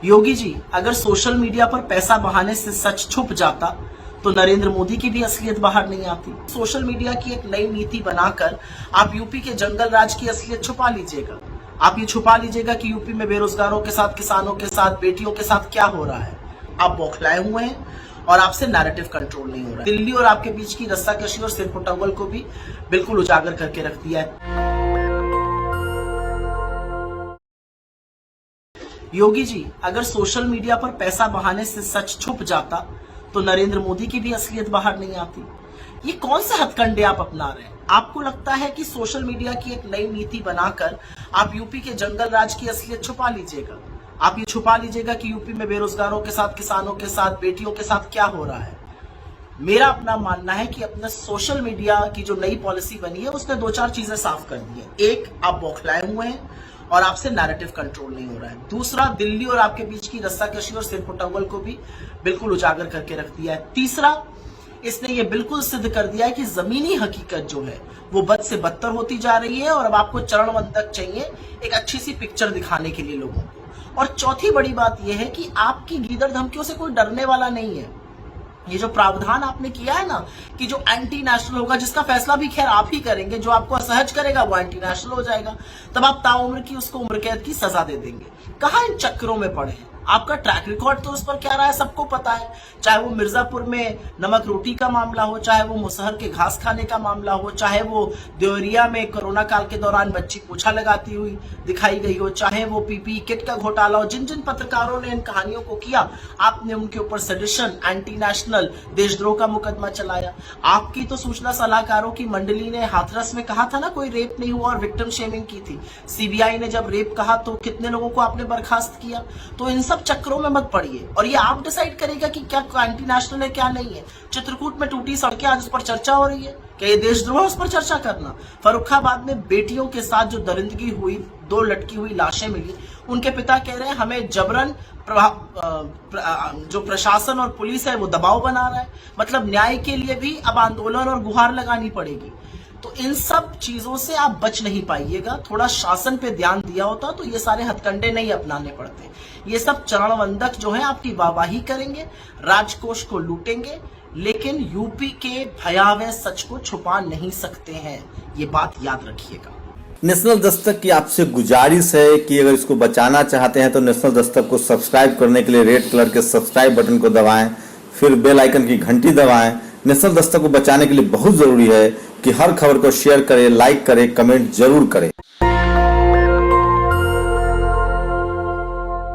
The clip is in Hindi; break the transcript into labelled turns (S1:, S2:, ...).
S1: योगी जी, अगर सोशल मीडिया पर पैसा बहाने से सच छुप जाता तो नरेंद्र मोदी की भी असलियत बाहर नहीं आती। सोशल मीडिया की एक नई नीति बनाकर आप यूपी के जंगल राज की असलियत छुपा लीजिएगा। आप ये छुपा लीजिएगा कि यूपी में बेरोजगारों के साथ, किसानों के साथ, बेटियों के साथ क्या हो रहा है। आप बौखलाए हुए हैं और आपसे नैरेटिव कंट्रोल नहीं हो रहा है। दिल्ली और आपके बीच की रस्साकशी और सिरपुटौल को भी बिल्कुल उजागर करके रख दिया है। योगी जी, अगर सोशल मीडिया पर पैसा बहाने से सच छुप जाता तो नरेंद्र मोदी की भी असलियत बाहर नहीं आती। ये कौन से हथकंडे आप अपना रहे हैं? आपको लगता है कि सोशल मीडिया की एक नई नीति बनाकर आप यूपी के जंगल राज की असलियत छुपा लीजिएगा। आप ये छुपा लीजिएगा कि यूपी में बेरोजगारों के साथ, किसानों के साथ, बेटियों के साथ क्या हो रहा है। मेरा अपना मानना है कि अपने सोशल मीडिया की जो नई पॉलिसी बनी है उसने दो चार चीजें साफ कर दी है। एक, आप बौखलाए हुए हैं और आपसे नैरेटिव कंट्रोल नहीं हो रहा है। दूसरा, दिल्ली और आपके बीच की रस्साकशी और सिरपुटौल को भी बिल्कुल उजागर करके रख दिया है। तीसरा, इसने ये बिल्कुल सिद्ध कर दिया है कि जमीनी हकीकत जो है वो बद से बदतर होती जा रही है और अब आपको चरणवंदक चाहिए एक अच्छी सी पिक्चर दिखाने के लिए लोगों को। और चौथी बड़ी बात यह है कि आपकी गीदड़ धमकियों से कोई डरने वाला नहीं है। ये जो प्रावधान आपने किया है ना कि जो एंटी नेशनल होगा, जिसका फैसला भी खैर आप ही करेंगे, जो आपको असहज करेगा वो एंटी नेशनल हो जाएगा, तब आप ताउम्र की उसको उम्र कैद की सजा दे देंगे। कहां इन चक्करों में पड़े हैं? आपका ट्रैक रिकॉर्ड तो उस पर क्या रहा है सबको पता है। चाहे वो मिर्जापुर में नमक रोटी का मामला हो, चाहे वो मुसहर के घास खाने का मामला हो, चाहे वो देवरिया में कोरोना काल के दौरान बच्ची पोछा लगाती हुई दिखाई गई हो, चाहे वो पीपीई किट का घोटाला हो। जिन जिन पत्रकारों ने इन कहानियों को किया, आपने उनके ऊपर सेडिशन, एंटी नेशनल, देशद्रोह का मुकदमा चलाया। आपकी तो सूचना सलाहकारों की मंडली ने हाथरस में कहा था ना कोई रेप नहीं हुआ और विक्टिम शेमिंग की थी। सीबीआई ने जब रेप कहा तो कितने लोगों को आपने बर्खास्त किया। तो इन सब चक्करों में मत पड़िए और ये आप डिसाइड करेगा कि क्या एंटी नेशनल है क्या नहीं है। चित्रकूट में टूटी सड़कें, आज उस पर चर्चा हो रही है। क्या ये देशद्रोह है उस पर चर्चा करना? फर्रुखाबाद में बेटियों के साथ जो दरिंदगी हुई, 2 लटकी हुई लाशें मिली, उनके पिता कह रहे हैं हमें जबरन जो प्रशासन और पुलिस है वो दबाव बना रहा है। मतलब न्याय के लिए भी अब आंदोलन और गुहार लगानी पड़ेगी। तो इन सब चीजों से आप बच नहीं पाइएगा। थोड़ा शासन पे ध्यान दिया होता तो ये सारे हथकंडे नहीं अपनाने पड़ते। ये सब चरणवंदक जो है आपकी वाहवाही करेंगे, राजकोष को लूटेंगे, लेकिन यूपी के भयावह सच को छुपा नहीं सकते हैं। ये बात याद रखिएगा।
S2: नेशनल दस्तक की आपसे गुजारिश है कि अगर इसको बचाना चाहते हैं तो नेशनल दस्तक को सब्सक्राइब करने के लिए रेड कलर के सब्सक्राइब बटन को दबाएं, फिर बेल आइकन की घंटी दबाएं। नेशनल दस्तक को बचाने के लिए बहुत जरूरी है कि हर खबर को शेयर करें, लाइक करें, कमेंट जरूर करें।